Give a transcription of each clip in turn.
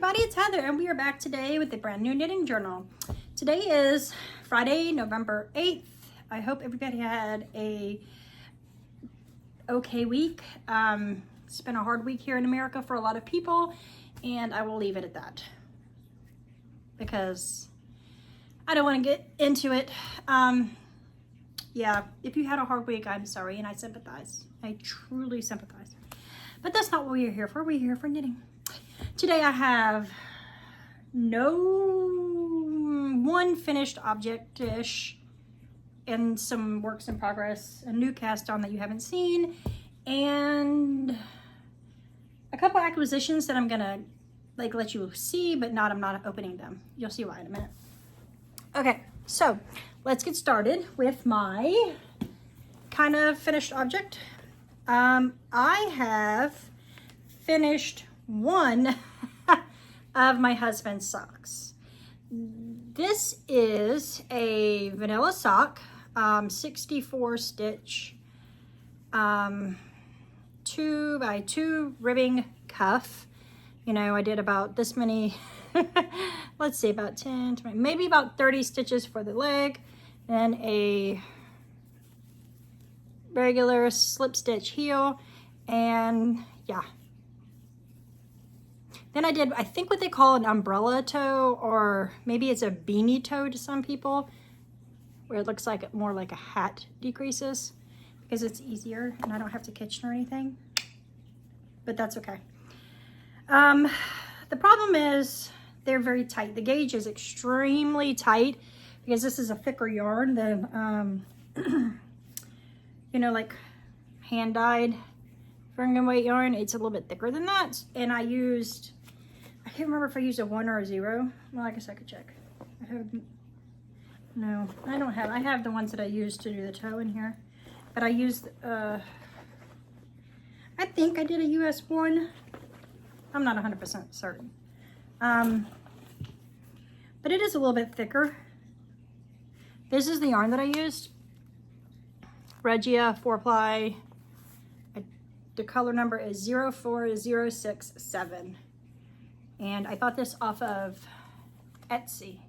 everybody, it's Heather and we are back today with a brand new knitting journal. Today is Friday, November 8th. I hope everybody had a okay week. It's been a hard week here in America for a lot of people, and I will leave it at that because I don't want to get into it. Yeah, if you had a hard week, I'm sorry, and I sympathize. I truly sympathize. But that's not what we are here for. We're here for knitting. Today I have one finished object-ish and some works in progress, a new cast on that you haven't seen, and a couple acquisitions that I'm gonna let you see, but I'm not opening them. You'll see why in a minute. Okay, so let's get started with my kind of finished object. I have finished one of my husband's socks. This is a vanilla sock, 64 stitch, 2x2 ribbing cuff. You know, I did about this many, let's see, about 10, 20, maybe about 30 stitches for the leg, and a regular slip stitch heel, and yeah. Then I did, I think what they call an umbrella toe, or maybe it's a beanie toe to some people, where it looks like more like a hat decreases, because it's easier and I don't have to kitchen or anything, but that's okay. The problem is they're very tight. The gauge is extremely tight because this is a thicker yarn than, you know, like hand dyed Fern weight yarn. It's a little bit thicker than that, and I can't remember if I used a 1 or a 0. Well, I guess I could check. I have the ones that I used to do the toe in here, but I used I think I did a US 1. I'm not 100% certain, but it is a little bit thicker. This is the yarn that I used, Regia 4-ply. The color number is 04067, and I bought this off of Etsy.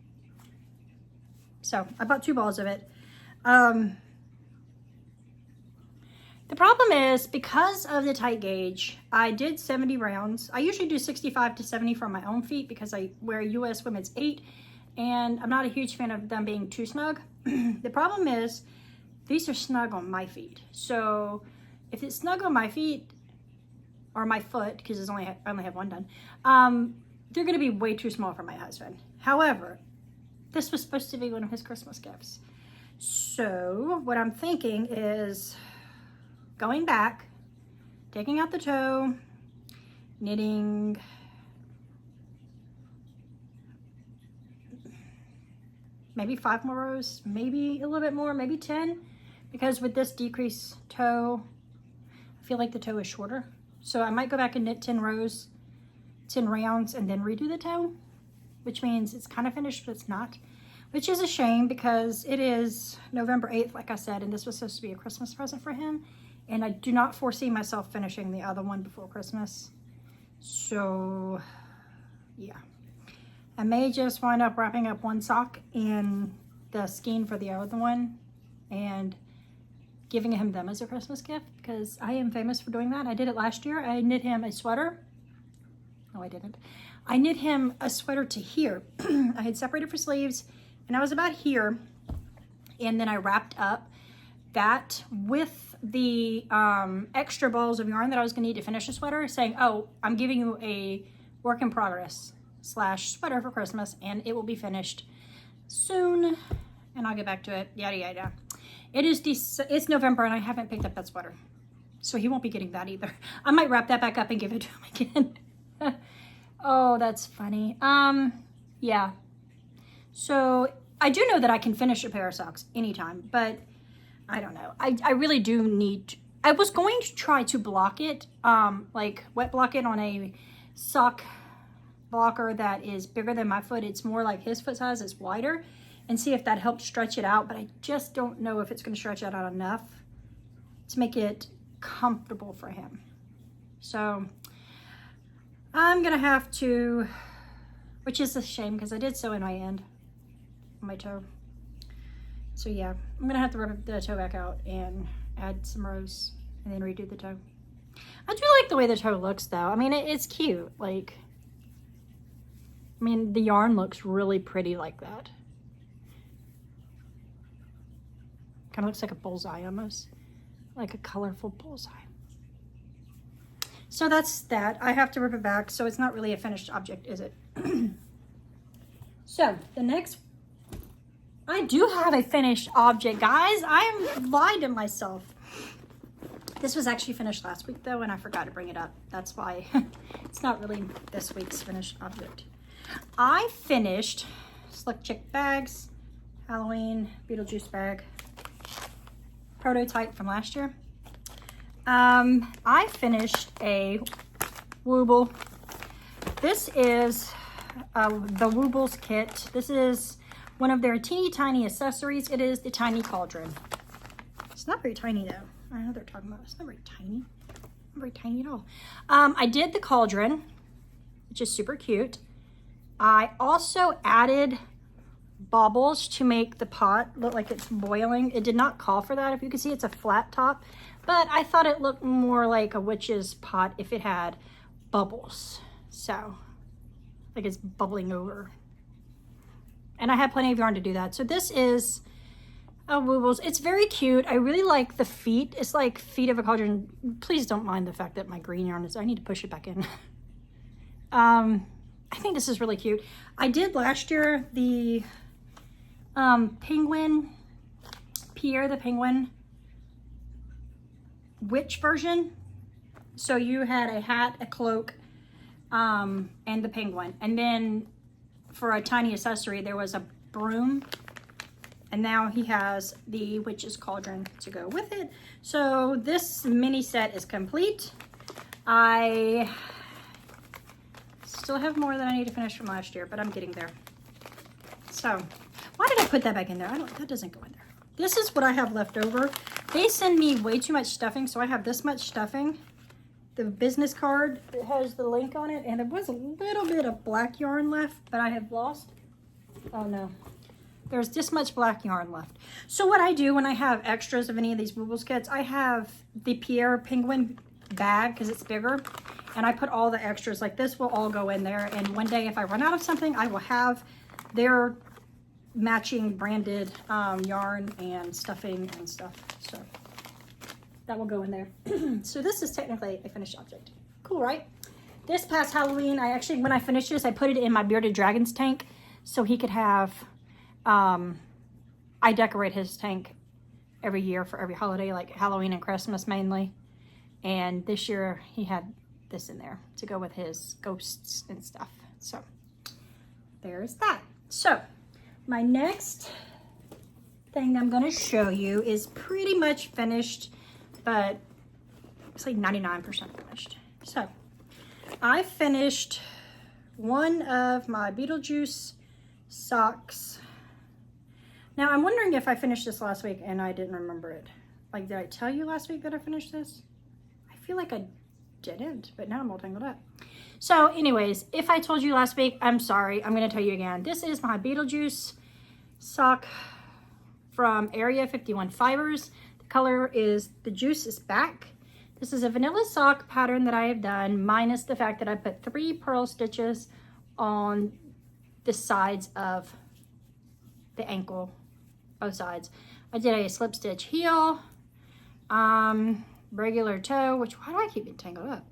So I bought 2 balls of it. The problem is, because of the tight gauge, I did 70 rounds. I usually do 65 to 70 for my own feet because I wear US women's 8, and I'm not a huge fan of them being too snug. The problem is, these are snug on my feet. So if it's snug on my feet, or my foot, because I only have one done, they're gonna be way too small for my husband. However, this was supposed to be one of his Christmas gifts. So what I'm thinking is going back, taking out the toe, knitting maybe 5 more rows, maybe a little bit more, maybe 10, because with this decreased toe, I feel like the toe is shorter. So I might go back and knit 10 rows, 10 rounds, and then redo the toe, which means it's kind of finished, but it's not, which is a shame because it is November 8th, like I said, and this was supposed to be a Christmas present for him, and I do not foresee myself finishing the other one before Christmas. So yeah, I may just wind up wrapping up one sock in the skein for the other one and giving them as a Christmas gift, because I am famous for doing that. I did it last year. I knit him a sweater. No, I didn't. I knit him a sweater to here. I had separated for sleeves, and I was about here, and then I wrapped up that with the extra balls of yarn that I was gonna need to finish the sweater, saying, oh, I'm giving you a work in progress / sweater for Christmas, and it will be finished soon, and I'll get back to it, yada yada. It's November, and I haven't picked up that sweater, so he won't be getting that either. I might wrap that back up and give it to him again. Oh, that's funny. Yeah. So I do know that I can finish a pair of socks anytime, but I don't know. I really do need. I was going to try to block it, like wet block it on a sock blocker that is bigger than my foot. It's more like his foot size. It's wider. And see if that helped stretch it out, but I just don't know if it's going to stretch it out enough to make it comfortable for him. So I'm gonna have to which is a shame because I did sew in my end, on my toe. So yeah, I'm gonna have to rip the toe back out and add some rows and then redo the toe. I do like the way the toe looks though. I mean, it's cute. Like, I mean, the yarn looks really pretty like that. Kind of looks like a bullseye almost, like a colorful bullseye. So that's that. I have to rip it back, so it's not really a finished object, is it? So the next, I do have a finished object, guys. I lied to myself. This was actually finished last week though, and I forgot to bring it up. That's why it's not really this week's finished object. I finished Slick Chick bags, Halloween Beetlejuice bag, prototype from last year. I finished a Wooble. This is the Woobles kit. This is one of their teeny tiny accessories. It is the tiny cauldron. It's not very tiny though. I know they're talking about it's not very tiny. Not very tiny at all. I did the cauldron, which is super cute. I also added baubles to make the pot look like it's boiling. It did not call for that. If you can see, it's a flat top, but I thought it looked more like a witch's pot if it had bubbles. So, like it's bubbling over. And I had plenty of yarn to do that. So this is Woobles. It's very cute. I really like the feet. It's like feet of a cauldron. Please don't mind the fact that my green yarn is, I need to push it back in. I think this is really cute. I did last year the penguin, Pierre the Penguin witch version. So you had a hat, a cloak, and the penguin. And then for a tiny accessory, there was a broom. And now he has the witch's cauldron to go with it. So this mini set is complete. I still have more that I need to finish from last year, but I'm getting there. So why did I put that back in there? That doesn't go in there. This is what I have left over. They send me way too much stuffing, so I have this much stuffing. The business card, it has the link on it, and there was a little bit of black yarn left, but I have lost. Oh no. There's this much black yarn left. So what I do when I have extras of any of these Woobles kits, I have the Pierre Penguin bag because it's bigger, and I put all the extras. Like this will all go in there, and one day if I run out of something, I will have their matching branded yarn and stuffing and stuff. So that will go in there. So this is technically a finished object. Cool, right? This past Halloween, when I finished this, I put it in my Bearded Dragons tank so he could have, I decorate his tank every year for every holiday, like Halloween and Christmas mainly. And this year he had this in there to go with his ghosts and stuff. So there's that. So my next thing I'm going to show you is pretty much finished, but it's like 99% finished. So I finished one of my Beetlejuice socks. Now I'm wondering if I finished this last week and I didn't remember it. Like, did I tell you last week that I finished this? I feel like I didn't, but now I'm all tangled up. So anyways, if I told you last week, I'm sorry. I'm going to tell you again. This is my Beetlejuice sock from Area 51 Fibers. The color is The Juice is Back. This is a vanilla sock pattern that I have done, minus the fact that I put 3 purl stitches on the sides of the ankle, both sides. I did a slip stitch heel, regular toe, which, why do I keep it tangled up?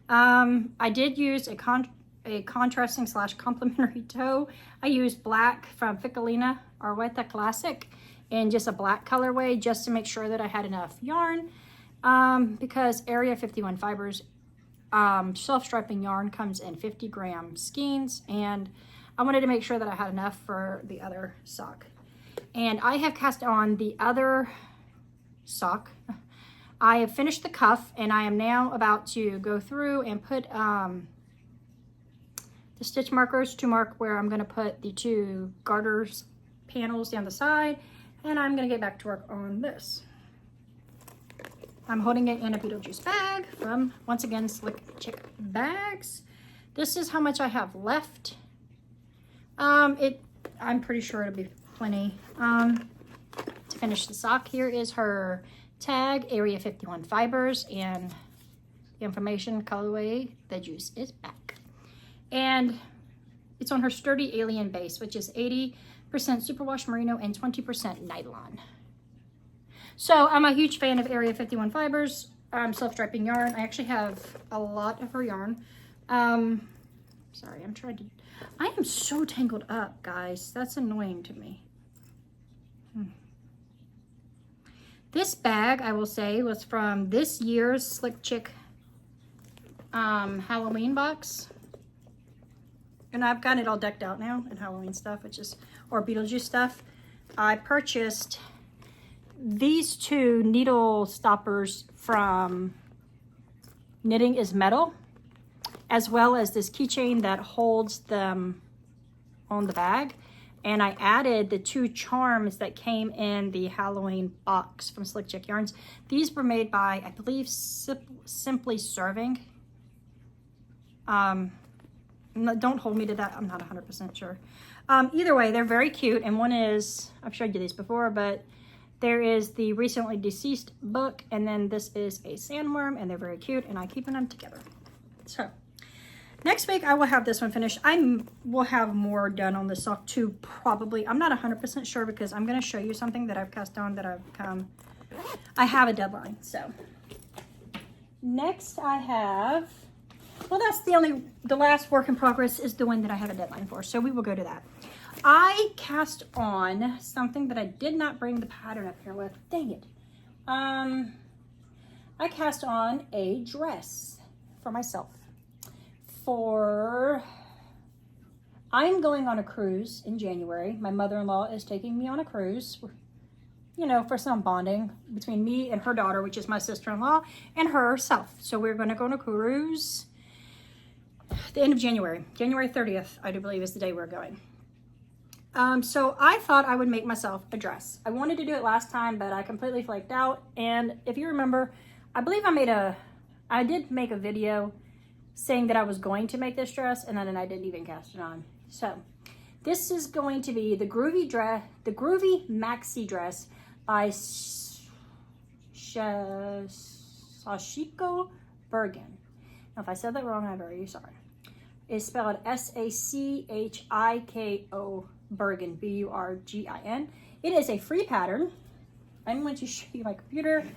I did use a contrasting / complementary toe. I used black from Ficalina Arweta Classic in just a black colorway, just to make sure that I had enough yarn, because Area 51 Fibers self-striping yarn comes in 50-gram skeins, and I wanted to make sure that I had enough for the other sock. And I have cast on the other sock. I have finished the cuff, and I am now about to go through and put the stitch markers to mark where I'm going to put the 2 garters panels down the side, and I'm going to get back to work on this. I'm holding it in a Beetlejuice bag from, once again, Slick Chick Bags. This is how much I have left. I'm pretty sure it'll be plenty. To finish the sock, here is her tag, Area 51 fibers, and the information colorway, the juice is back. And it's on her sturdy alien base, which is 80% superwash merino and 20% nylon. So I'm a huge fan of Area 51 fibers, self-striping yarn. I actually have a lot of her yarn. Sorry, I am so tangled up, guys. That's annoying to me. This bag, I will say, was from this year's Slick Chick Halloween box. And I've got it all decked out now in Halloween stuff, or Beetlejuice stuff. I purchased these two needle stoppers from Knitting is Metal, as well as this keychain that holds them on the bag. And I added the two charms that came in the Halloween box from Slick Chick Yarns. These were made by, I believe, Simply Serving. Don't hold me to that. I'm not 100% sure. Either way, they're very cute. And one is, I've showed you these before, but there is the Recently Deceased book. And then this is a sandworm, and they're very cute. And I keep them together. So next week, I will have this one finished. I will have more done on this sock too, probably. I'm not 100% sure because I'm going to show you something that I've cast on that I have a deadline. So next I have, well, that's the last work in progress is the one that I have a deadline for. So we will go to that. I cast on something that I did not bring the pattern up here with. Dang it. I cast on a dress for myself. I'm going on a cruise in January. My mother-in-law is taking me on a cruise, you know, for some bonding between me and her daughter, which is my sister-in-law, and herself. So we're going to go on a cruise the end of January. January 30th, I do believe, is the day we're going. So I thought I would make myself a dress. I wanted to do it last time, but I completely flaked out. And if you remember, I believe I did make a video saying that I was going to make this dress, and then I didn't even cast it on. So this is going to be the Groovy Maxi Dress by Sachiko Bergin. Now, if I said that wrong, I'm very sorry. It's spelled S-A-C-H-I-K-O Bergin, B-U-R-G-I-N. It is a free pattern. I'm going to show you my computer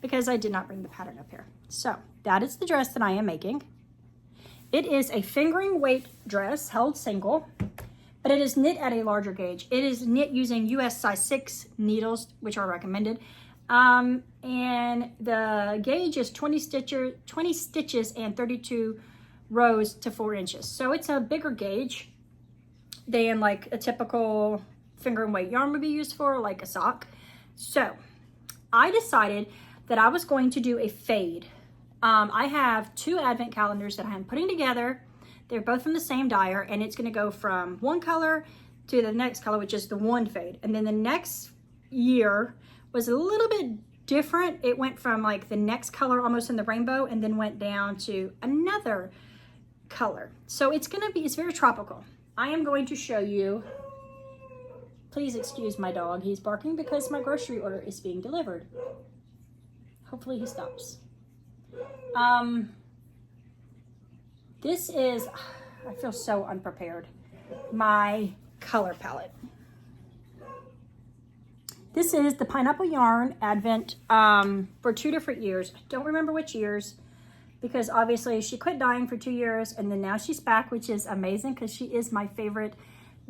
because I did not bring the pattern up here. So that is the dress that I am making. It is a fingering weight dress held single, but it is knit at a larger gauge. It is knit using US size 6 needles, which are recommended. And the gauge is 20 stitches and 32 rows to 4 inches. So it's a bigger gauge than like a typical fingering weight yarn would be used for, like a sock. So I decided that I was going to do a fade. I have 2 advent calendars that I am putting together. They're both from the same dyer, and it's going to go from one color to the next color, which is the one fade. And then the next year was a little bit different. It went from like the next color almost in the rainbow and then went down to another color. So it's very tropical. I am going to show you, please excuse my dog. He's barking because my grocery order is being delivered. Hopefully he stops. This is, I feel so unprepared, my color palette. This is the Pineapple Yarn Advent for 2 different years. I don't remember which years because obviously she quit dyeing for 2 years and then now she's back, which is amazing because she is my favorite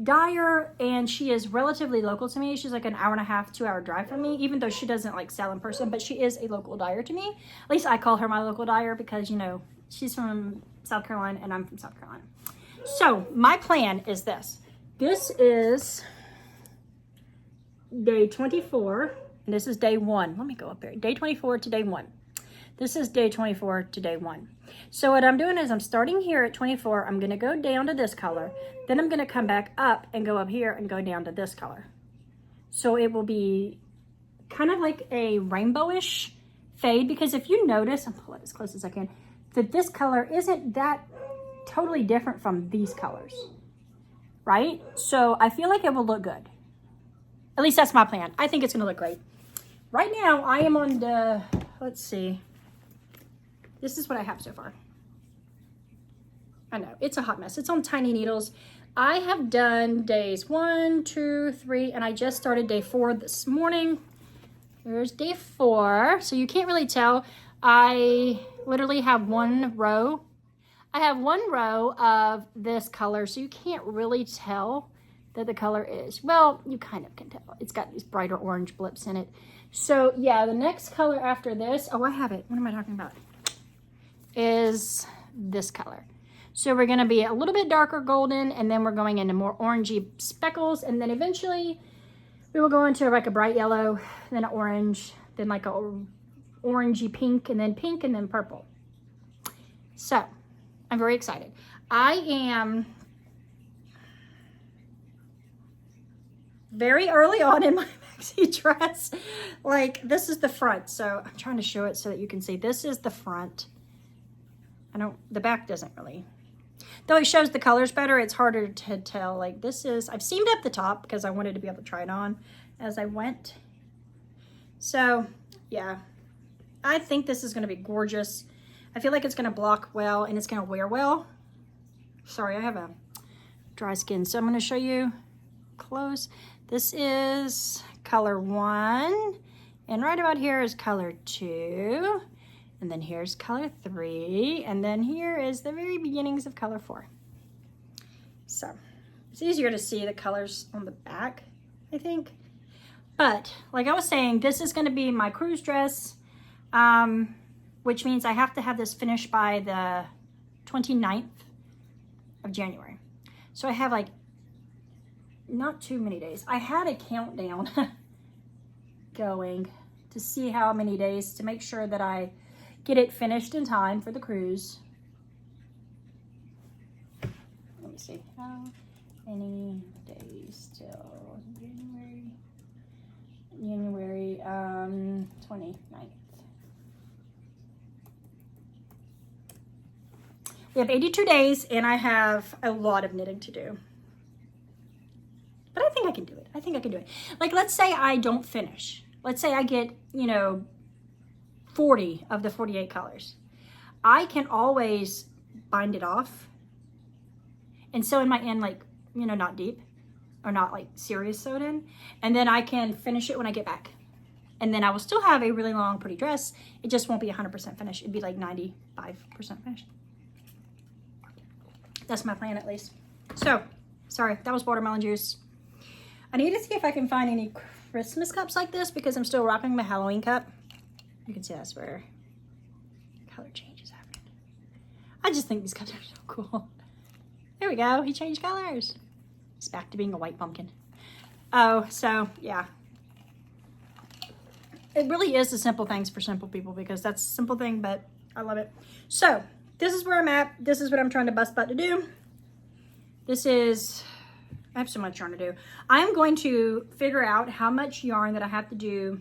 dyer and she is relatively local to me. She's like an 1.5 to 2 hour drive from me, even though she doesn't like sell in person, but she is a local dyer to me. At least I call her my local dyer because, you know, she's from South Carolina and I'm from South Carolina. So my plan is this. This is day 24 and this is day 1. Let me go up there. Day 24 to day 1. This is day 24 to day 1. So what I'm doing is I'm starting here at 24. I'm going to go down to this color. Then I'm going to come back up and go up here and go down to this color. So it will be kind of like a rainbowish fade because if you notice, I'll pull it as close as I can, that this color isn't that totally different from these colors. right? So I feel like it will look good. At least that's my plan. I think it's gonna look great. Right now, I am on the, let's see. This is what I have so far. I know, it's a hot mess. It's on tiny needles. I have done days 1, 2, 3, and I just started day 4 this morning. There's day 4, so you can't really tell. I literally have one row. I have one row of this color, so you can't really tell that the color is, well, you kind of can tell. It's got these brighter orange blips in it. So yeah, the next color after this, oh, I have it. What am I talking about? Is this color. So we're gonna be a little bit darker golden, and then we're going into more orangey speckles, and then eventually we will go into like a bright yellow, then an orange, then like a orangey pink, and then purple. So I'm very excited. I am very early on in my maxi dress. Like, this is the front, so I'm trying to show it so that you can see. This is the front. The back doesn't really. Though it shows the colors better, it's harder to tell. Like, this is, I've seamed up the top because I wanted to be able to try it on as I went. So, yeah. I think this is going to be gorgeous. I feel like it's going to block well and it's going to wear well. Sorry, I have a dry skin, so I'm going to show you close. This is color 1, and right about here is color 2, and then here's color 3, and then here is the very beginnings of color 4. So it's easier to see the colors on the back, I think. But like I was saying, this is going to be my cruise dress, which means I have to have this finished by the 29th of January. So I have like not too many days. I had a countdown going to see how many days to make sure that I get it finished in time for the cruise. Let me see. How many days till January 29th. We have 82 days, and I have a lot of knitting to do. But I think I can do it. I think I can do it. Like, let's say I don't finish. Let's say I get, 40 of the 48 colors. I can always bind it off and sew in my end, like, not deep or not like serious sewed in. And then I can finish it when I get back. And then I will still have a really long, pretty dress. It just won't be 100% finished. It'd be like 95% finished. That's my plan, at least. So, sorry, that was watermelon juice. I need to see if I can find any Christmas cups like this because I'm still wrapping my Halloween cup. You can see that's where color changes happen. I just think these colors are so cool. There we go. He changed colors. He's back to being a white pumpkin. Oh, so yeah. It really is the simple things for simple people because that's a simple thing, but I love it. So this is where I'm at. This is what I'm trying to bust butt to do. I have so much yarn to do. I'm going to figure out how much yarn that I have to do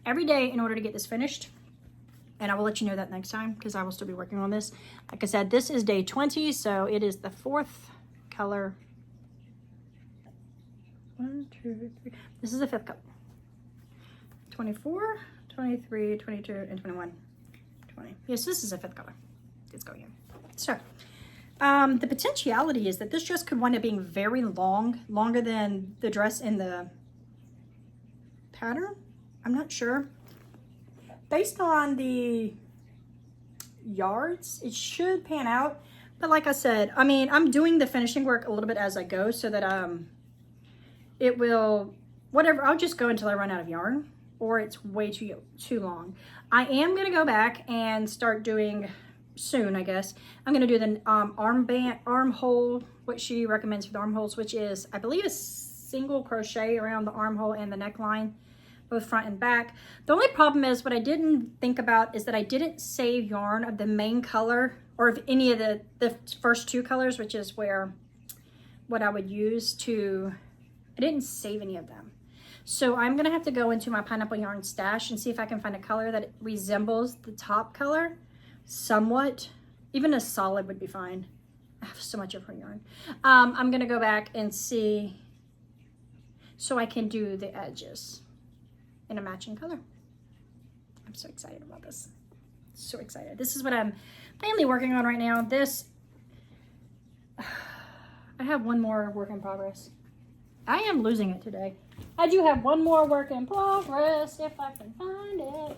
every day in order to get this finished. And I will let you know that next time because I will still be working on this. Like I said, this is day 20, so it is the 4th color. 1, 2, 3. This is the 5th color. 24, 23, 22, and 21. 20. Yes, this is a 5th color. It's going in. So, the potentiality is that this dress could wind up being very long, longer than the dress in the pattern. I'm not sure. Based on the yards, it should pan out. But like I said, I'm doing the finishing work a little bit as I go so that it will, whatever, I'll just go until I run out of yarn or it's way too long. I am going to go back and start doing soon, I guess. I'm going to do the armhole, what she recommends for the armholes, which is, I believe, a single crochet around the armhole and the neckline, both front and back. The only problem is what I didn't think about is that I didn't save yarn of the main color or of any of the first 2 colors, which is what I would use to, I didn't save any of them. So I'm gonna have to go into my pineapple yarn stash and see if I can find a color that resembles the top color somewhat. Even a solid would be fine. I have so much of her yarn. I'm gonna go back and see so I can do the edges in a matching color. I'm so excited about this. So excited. This is what I'm mainly working on right now. This, I have one more work in progress. I am losing it today. I do have one more work in progress if I can find it.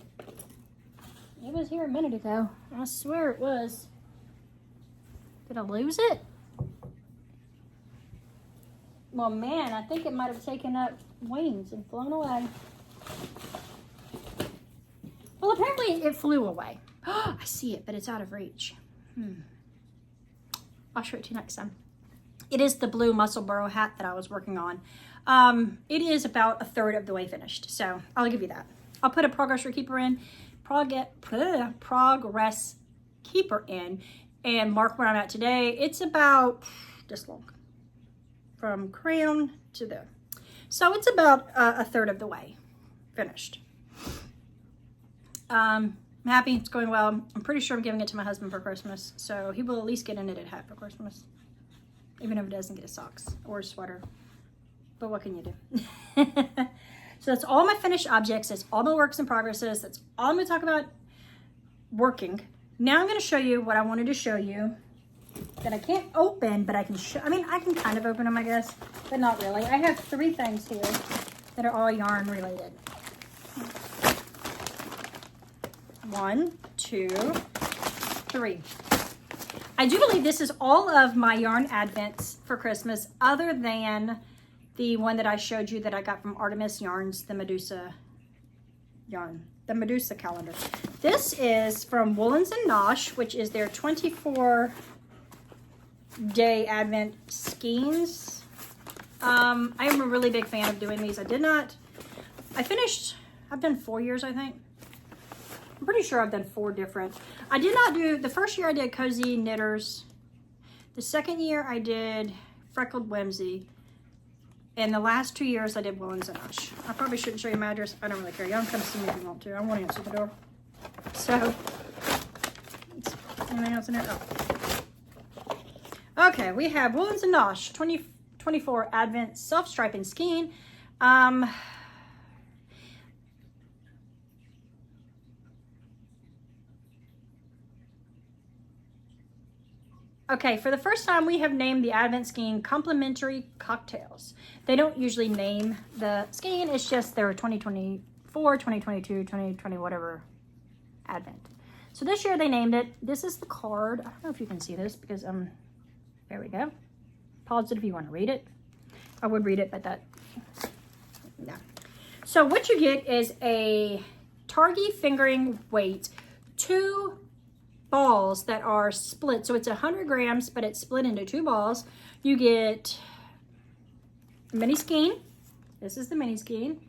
It was here a minute ago. I swear it was. Did I lose it? Well, man, I think it might have taken up wings and flown away. Well, apparently it flew away. I see it, but it's out of reach. I'll show it to you next time. It is the blue muscle burrow hat that I was working on. It is about a third of the way finished, so I'll give you that. I'll put a progress keeper in, progress keeper in, and mark where I'm at today. It's about this long, from crown to there. So it's about a third of the way finished. I'm happy, it's going well. I'm pretty sure I'm giving it to my husband for Christmas, so he will at least get a knitted hat for Christmas, even if it doesn't get his socks or a sweater. But what can you do? So that's all my finished objects. That's all my works in progresses. That's all I'm going to talk about working. Now I'm going to show you what I wanted to show you that I can't open, but I can show. I mean, I can kind of open them, I guess, but not really. I have 3 things here that are all yarn related. 1, 2, 3. I do believe this is all of my yarn advents for Christmas, other than the one that I showed you that I got from Artemis Yarns, the Medusa yarn, the Medusa calendar. This is from Woolens and Nosh, which is their 24-day advent skeins. I am a really big fan of doing these. I've done 4 years, I think. I'm pretty sure I've done 4 different. I did not do, the first year I did Cozy Knitters. The second year I did Freckled Whimsy. And the last 2 years I did Woolens and Nosh. I probably shouldn't show you my address. I don't really care. Y'all can come see me if you want to. I won't answer the door. So, anything else in there? Oh. Okay, we have Woolens and Nosh 2024 Advent Self-Striping Skein. Okay, for the first time, we have named the Advent Skein Complimentary Cocktails. They don't usually name the skein. It's just their 2024, 2022, 2020, whatever Advent. So this year they named it. This is the card. I don't know if you can see this because, there we go. Pause it if you want to read it. I would read it, but no. So what you get is a Targhee fingering weight, 2 balls that are split. So it's 100 grams, but it's split into 2 balls. You get a mini skein. This is the mini skein.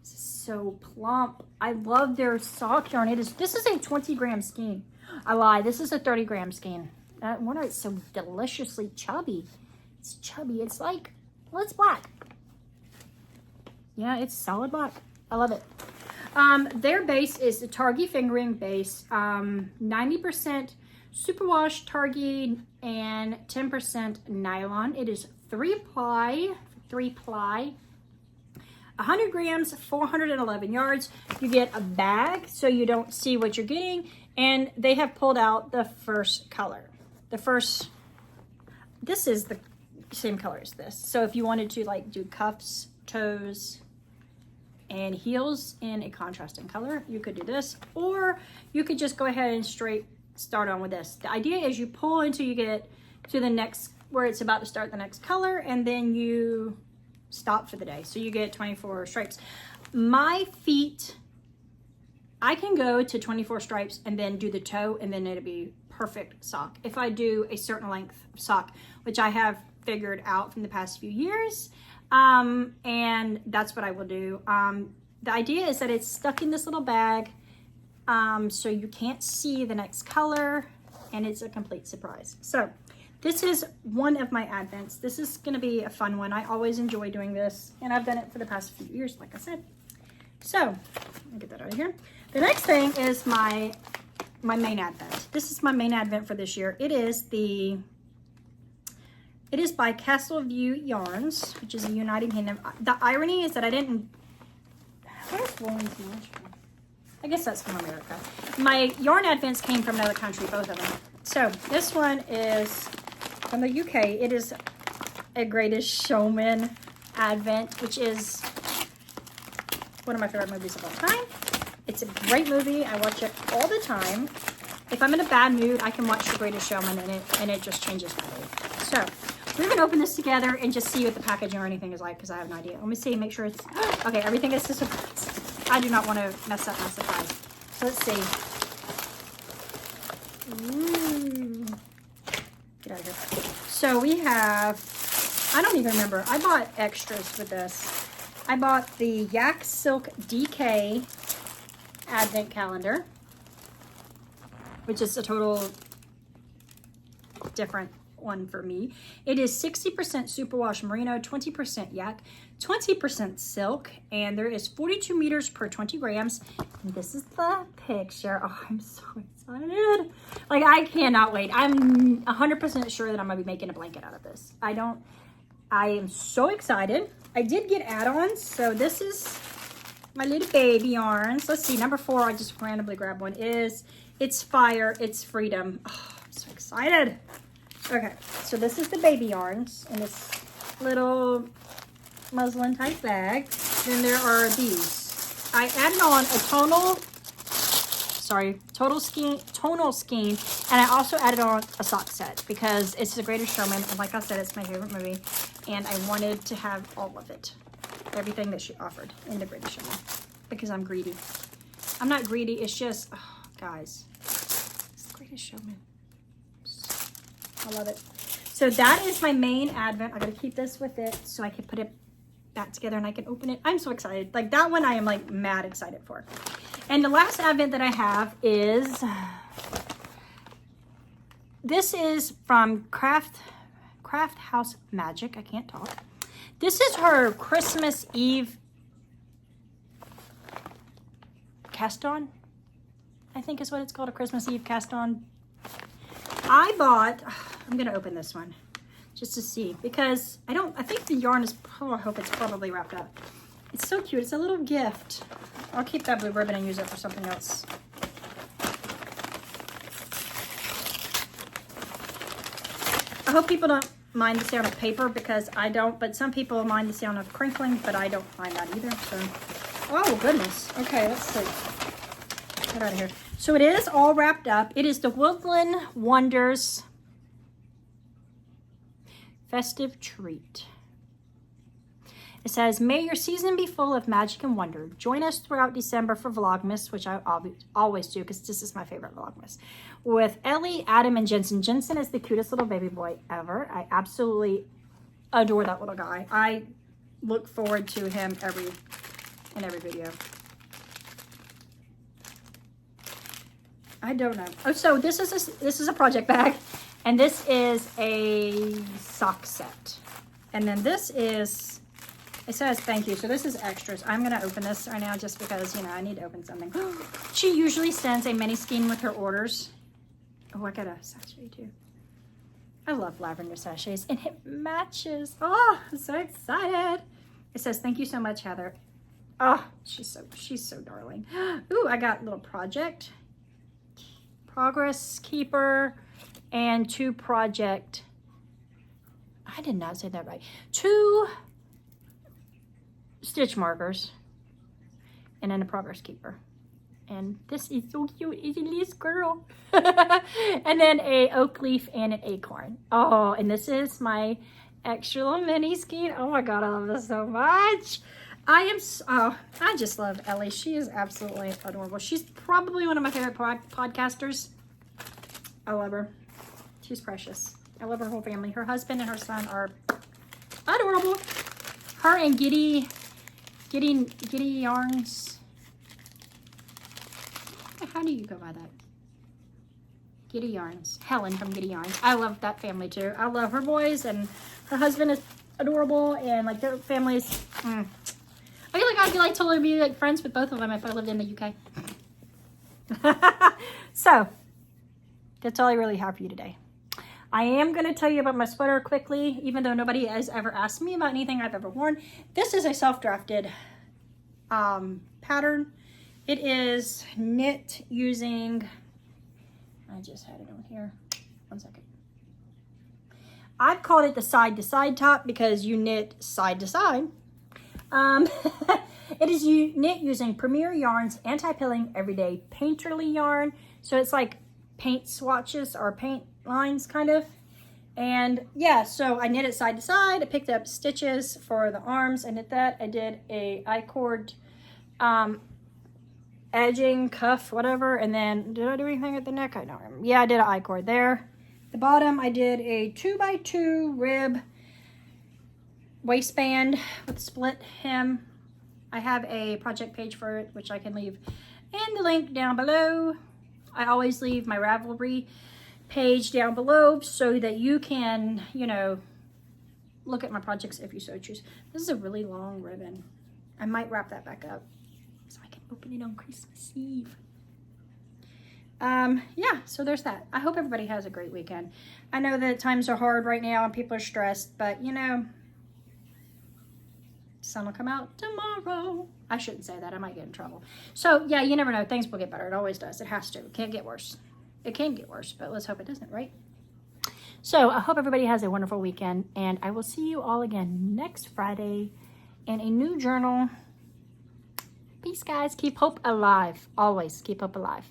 This is so plump. I love their sock yarn. This is a 20-gram skein. I lie. This is a 30-gram skein. No wonder it's so deliciously chubby. It's chubby. It's like, well, it's black. Yeah, it's solid black. I love it. Their base is the Targhee fingering base, 90% superwash Targhee and 10% nylon. It is 3-ply, 100 grams, 411 yards. You get a bag so you don't see what you're getting, and they have pulled out the first color. This is the same color as this. So if you wanted to like do cuffs, toes, and heels in a contrasting color, you could do this, or you could just go ahead and straight start on with this. The idea is you pull until you get to the next, where it's about to start the next color, and then you stop for the day. So you get 24 stripes. My feet, I can go to 24 stripes and then do the toe, and then it'll be perfect sock. If I do a certain length of sock, which I have figured out from the past few years, and that's what I will do. The idea is that it's stuck in this little bag, so you can't see the next color, and it's a complete surprise. So this is one of my advents. This is going to be a fun one. I always enjoy doing this, and I've done it for the past few years, like I said. So let me get that out of here. The next thing is my main advent. This is my main advent for this year. It is the It is by Castleview Yarns, which is a United Kingdom. The irony is that I didn't... Where's Woolens Nashville? I guess that's from America. My yarn advents came from another country, both of them. So this one is from the UK. It is a Greatest Showman advent, which is one of my favorite movies of all time. It's a great movie. I watch it all the time. If I'm in a bad mood, I can watch The Greatest Showman and it just changes my mood. So we're gonna open this together and just see what the packaging or anything is like, because I have no idea. Let me see, make sure it's, okay, everything is a surprise. I do not want to mess up my surprise. So let's see. Ooh. Get out of here. So we have, I don't even remember. I bought extras with this. I bought the Yak Silk DK Advent Calendar, which is a total different one for me. It is 60% superwash merino, 20% yak, 20% silk, and there is 42 meters per 20 grams. And this is the picture. Oh, I'm so excited. Like, I cannot wait. I'm 100% sure that I'm gonna be making a blanket out of this. I am so excited. I did get add-ons, so this is my little baby yarns. Let's see, number 4, I just randomly grabbed one, is It's Fire, It's Freedom. Oh, I'm so excited. Okay, so this is the baby yarns in this little muslin type bag. Then there are these. I added on a tonal skein, and I also added on a sock set because it's The Greatest Showman, and like I said, it's my favorite movie, and I wanted to have all of it, everything that she offered in The Greatest Showman, because I'm greedy. I'm not greedy, it's just, oh, guys, it's The Greatest Showman. I love it. So that is my main advent. I gotta keep this with it so I can put it back together and I can open it. I'm so excited. Like, that one I am like mad excited for. And the last advent that I have is, this is from Craft House Magic. I can't talk. This is her Christmas Eve cast on, I think is what it's called, a Christmas Eve cast on. I bought, I'm gonna open this one just to see, because I think the yarn is, oh, I hope it's probably wrapped up. It's so cute, it's a little gift. I'll keep that blue ribbon and use it for something else. I hope people don't mind the sound of paper, because I don't, but some people mind the sound of crinkling, but I don't mind that either, so. Oh goodness, okay, let's see. Get out of here. So it is all wrapped up. It is the Woodland Wonders Festive Treat. It says, may your season be full of magic and wonder. Join us throughout December for Vlogmas, which I always do because this is my favorite Vlogmas, with Ellie, Adam, and Jensen. Jensen is the cutest little baby boy ever. I absolutely adore that little guy. I look forward to him in every video. I don't know. Oh, so this is a project bag, and this is a sock set, and then this is, it says thank you. So this is extras. I'm gonna open this right now just because, you know, I need to open something. She usually sends a mini skein with her orders. Oh, I got a sachet too. I love lavender sachets, and it matches. Oh, I'm so excited. It says thank you so much, Heather. Oh, she's so darling. Ooh, I got a little project. Progress Keeper and 2 project, I did not say that right, 2 stitch markers and then a Progress Keeper. And this is so cute, it's a little squirrel. And then a oak leaf and an acorn. Oh, and this is my extra little mini skein. Oh my God, I love this so much. I just love Ellie. She is absolutely adorable. She's probably one of my favorite podcasters. I love her. She's precious. I love her whole family. Her husband and her son are adorable. Her and Giddy Yarns. How do you go by that? Giddy Yarns. Helen from Giddy Yarns. I love that family too. I love her boys, and her husband is adorable, and like their families. I feel like I'd like totally be like friends with both of them if I lived in the UK. So that's all I really have for you today. I am going to tell you about my sweater quickly, even though nobody has ever asked me about anything I've ever worn. This is a self-drafted pattern. It is knit using, I just had it on here, 1 second. I've called it the side-to-side top because you knit side-to-side. It is knit using Premier Yarns anti-pilling everyday painterly yarn. So it's like paint swatches or paint lines kind of. And yeah, so I knit it side to side. I picked up stitches for the arms. I knit that. I did a I-cord edging, cuff, whatever. And then did I do anything at the neck? I don't remember. Yeah, I did an I-cord there. The bottom, I did a 2x2 rib waistband with split hem. I have a project page for it, which I can leave in the link down below. I always leave my Ravelry page down below so that you can, you know, look at my projects if you so choose. This is a really long ribbon. I might wrap that back up so I can open it on Christmas Eve. Yeah, so there's that. I hope everybody has a great weekend. I know that times are hard right now and people are stressed, but you know, sun will come out tomorrow. I shouldn't say that. I might get in trouble. So yeah, you never know. Things will get better. It always does. It has to. It can't get worse. It can get worse, but let's hope it doesn't, right? So I hope everybody has a wonderful weekend, and I will see you all again next Friday in a new journal. Peace, guys. Keep hope alive. Always keep hope alive.